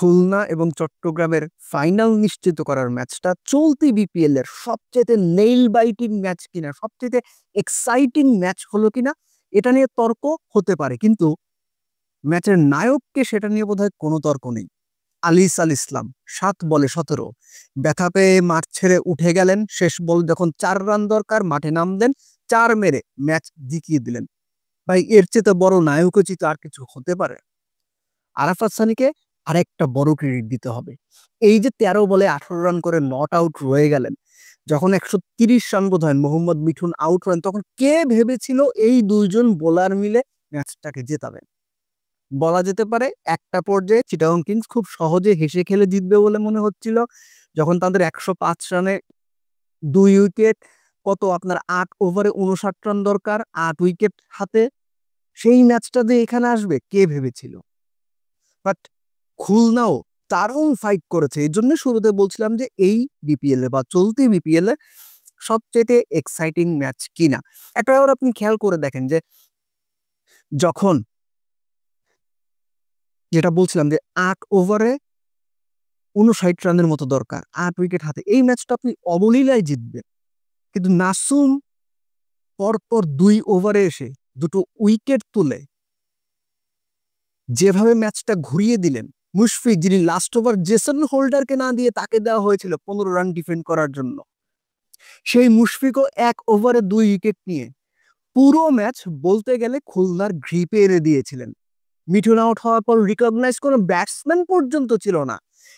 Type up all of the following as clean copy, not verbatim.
খুলনা এবং চট্টগ্রামের ফাইনাল নিশ্চিত করার ম্যাচটা চলতি বিপিএল এর সবচেয়ে নেইল বাইটিং ম্যাচ কিনা, সবচেয়ে এক্সাইটিং ম্যাচ হলো কিনা, এটা নিয়ে তর্ক হতে পারে, কিন্তু ম্যাচের নায়ককে সেটা নিয়ে বোধহয় কোনো তর্ক নেই। আলিস আল ইসলাম 7 বলে 17 ব্যথা পেয়ে মাঠ ছেড়ে উঠে গেলেন। শেষ বল যখন 4 রান দরকার, মাঠে নামলেন, 4 মেরে ম্যাচ জিতিয়ে দিলেন। ভাই, এর চেয়ে বড় নায়কোচিত আর কিছু হতে পারে? আরাফাত সানিকে আরেকটা বড় ক্রেডিট দিতে হবে। এই যে 13 বলে 18 রান করে নট আউট রয়ে গেলেন, যখন 130 রান বোধ হয় মোহাম্মদ মিঠুন আউট হলেন, তখন কে ভেবেছিল এই দুইজন বোলার মিলে ম্যাচটাকে জেতাবেন? বলা যেতে পারে একটা পর্যায়ে চিটাগং কিংস খুব সহজে হেসে খেলে জিতবে বলে মনে হচ্ছিল, যখন তাদের 105 রানে 2 উইকেট, কত আপনার 8 ওভারে 59 রান দরকার, 8 উইকেট হাতে, সেই ম্যাচটা যে এখানে আসবে কে ভেবেছিল? বাট খুলনাও দারুণ ফাইট করেছে। এই জন্য শুরুতে বলছিলাম যে এই বিপিএল এ বা চলতি বিপিএল এ সবচেয়ে এক্সাইটিং ম্যাচ কিনা। একটা ব্যাপার আপনি খেয়াল করে দেখেন যে যখন যেটা বলছিলাম যে 8 ওভারে 59 রানের মতো দরকার, 8 উইকেট হাতে, এই ম্যাচটা আপনি অবলীলায় জিতবেন, কিন্তু নাসুম পরপর 2 ওভারে এসে দুটো উইকেট তুলে যেভাবে ম্যাচটা ঘুরিয়ে দিলেন, মুশফিক, যিনি লাস্ট ওভার জেসন হোল্ডারকে না দিয়ে তাকে দেওয়া হয়েছিল 15 রান ডিফেন্ড করার জন্য, সেই মুশফিকও 1 ওভারে 2 উইকেট নিয়ে পুরো ম্যাচ বলতে গেলে খুলনার গ্রিপে এনে দিয়েছিলেন। মিঠুন আউট হওয়ার পর রিকগনাইজ কোনো ব্যাটসম্যান পর্যন্ত ছিল না।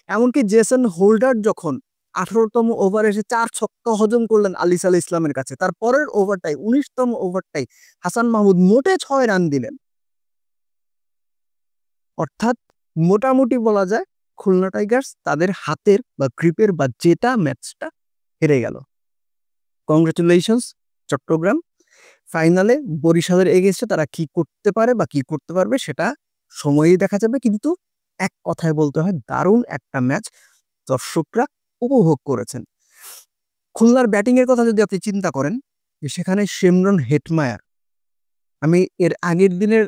এমনকি জেসন হোল্ডার যখন 18তম ওভারে এসে 4 ছক্কা হজম করলেন আলিস আল ইসলামের কাছে, তার পরের ওভারটাই 19তম ওভারটাই হাসান মাহমুদ মোটে 6 রান দিলেন। অর্থাৎ মোটামুটি বলা যায় খুলনা টাইগার্স তাদের হাতের বা গ্রিপের বা জেতা ম্যাচটা হেরে গেল। কংগ্রেচুলেশনস চট্টগ্রাম। ফাইনালে বরিশালের এগেইনস্টে তারা কি করতে পারে বা কি করতে পারবে সেটা সময়ই দেখা যাবে, কিন্তু এক কথায় বলতে হয় দারুণ একটা ম্যাচ দর্শকরা উপভোগ করেছেন। খুলনার ব্যাটিং এর কথা যদি আপনি চিন্তা করেন, সেখানে শিমরন হেটমায়ার, আমি এর আগের দিনের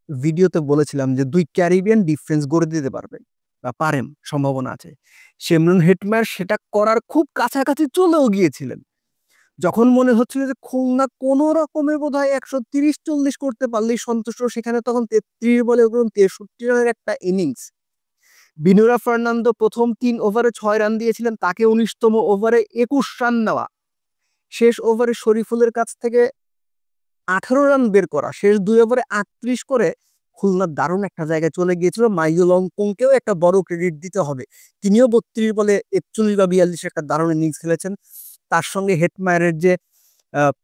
ভিডিওতে বলেছিলাম যে 2 ক্যারিবিয়ান ডিফেন্স গড়ে দিতে পারবেন বা পারেন, সম্ভাবনা আছে। শিমরন হেটমায়ার সেটা করার খুব কাছাকাছি চলেও গিয়েছিলেন। যখন মনে হচ্ছিল যে খুলনা কোনো রকমে বোধহয় 130-40 করতে পারলেই সন্তুষ্ট, সেখানে তখন 33 বলে 63 রানের একটা ইনিংস। বিনুরা ফার্নান্দো প্রথম 3 ওভারে 6 রান দিয়েছিলেন, তাকে 19তম ওভারে 21 রান নেওয়া, শেষ ওভারে শরীফুলের কাছ থেকে 18 রান বের করা, শেষ 2 ওভারে 38 করে খুলনা দারুণ একটা জায়গায় চলে গিয়েছিল। মাইজুল অঙ্কনকেও একটা বড় ক্রেডিট দিতে হবে, তিনিও 32 বলে 41 বা 42 একটা দারুণ ইনিংস খেলেছেন। তার সঙ্গে হেটমায়ারের যে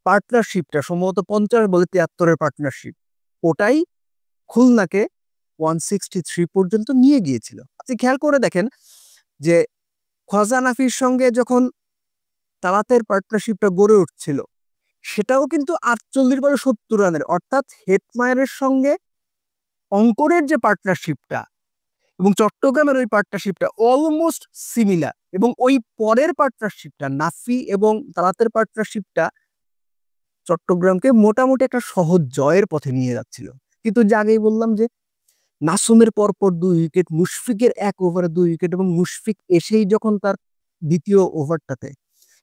পার্টনারশিপটা, সম্ভবত 50 বলে 73-এর পার্টনারশিপ, ওটাই খুলনাকে 163 পর্যন্ত নিয়ে গিয়েছিল। আপনি খেয়াল করে দেখেন যে খোয়াজা নাফির সঙ্গে যখন তালাতের পার্টনারশিপটা গড়ে উঠছিল, সেটাও কিন্তু 48 বলে 70 রানের। অর্থাৎ হেটমায়ারের সঙ্গে অঙ্কনের যে পার্টনারশিপটা এবং চট্টগ্রামের ওই পার্টনারশিপটা অলমোস্ট সিমিলার, এবং ওই পরের পার্টনারশিপটা নাফি এবং তালাতের পার্টনারশিপটা চট্টগ্রামকে মোটামুটি একটা সহজ জয়ের পথে নিয়ে যাচ্ছিল। কিন্তু যে আগেই বললাম যে নাসুমের পরপর 2 উইকেট, মুশফিকের 1 ওভারে 2 উইকেট, এবং মুশফিক এসেই যখন তার দ্বিতীয় ওভারটাতে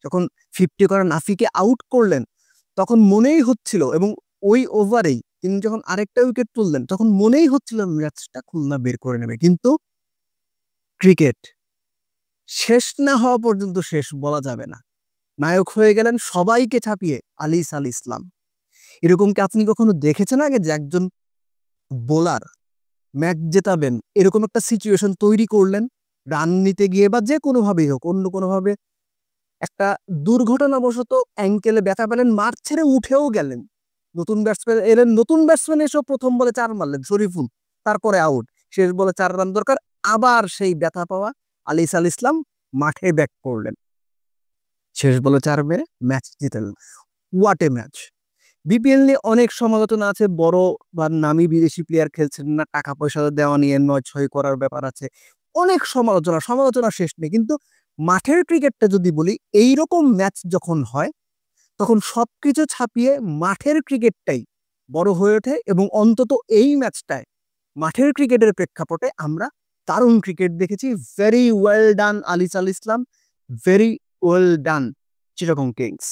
যখন 50 করা নাফিকে আউট করলেন, তখন মনেই হচ্ছিল, এবং ওই ওভারেই তিনি যখন আরেকটা উইকেট তুললেন, তখন মনেই হচ্ছিল ম্যাচটা খুলনা বের করে নেবে। কিন্তু ক্রিকেট শেষ না হওয়া পর্যন্ত শেষ বলা যাবে না। নায়ক হয়ে গেলেন সবাইকে ছাপিয়ে আলিস আল ইসলাম। এরকম কি আপনি কখনো দেখেছেন আগে যে একজন বোলার ম্যাচ জেতাবেন এরকম একটা সিচুয়েশন তৈরি করলেন রান নিতে গিয়ে, বা যে কোনোভাবেই হোক, অন্য কোনোভাবে একটা দুর্ঘটনাবশত অ্যাঙ্কেলে ব্যথা পেলেন, মাঠ ছেড়ে উঠেও গেলেন, নতুন ব্যাটসম্যান এলেন, নতুন ব্যাটসম্যান এসেও প্রথম বলে 4 মারলেন শরীফুল, তারপরে আউট, শেষ বলে 4 রান দরকার, আবার সেই ব্যথা পাওয়া আলিস আল ইসলাম মাঠে ব্যাক করলেন, শেষ বলে 4 মেরে ম্যাচ জিতেলেন। What a match! বিপিএল নিয়ে অনেক সমালোচনা আছে, বড় বা নামি বিদেশি প্লেয়ার খেলছেন না, টাকা পয়সা দেওয়া নিয়ে 9-6 করার ব্যাপার আছে, অনেক সমালোচনা শেষ নেই। কিন্তু মাঠের ক্রিকেটটা যদি বলি, এইরকম ম্যাচ যখন হয় তখন সবকিছু ছাপিয়ে মাঠের ক্রিকেটটাই বড় হয়ে ওঠে, এবং অন্তত এই ম্যাচটায় মাঠের ক্রিকেটের প্রেক্ষাপটে আমরা দারুণ ক্রিকেট দেখেছি। Very well done Alis Al Islam, very well done Chittagong Kings.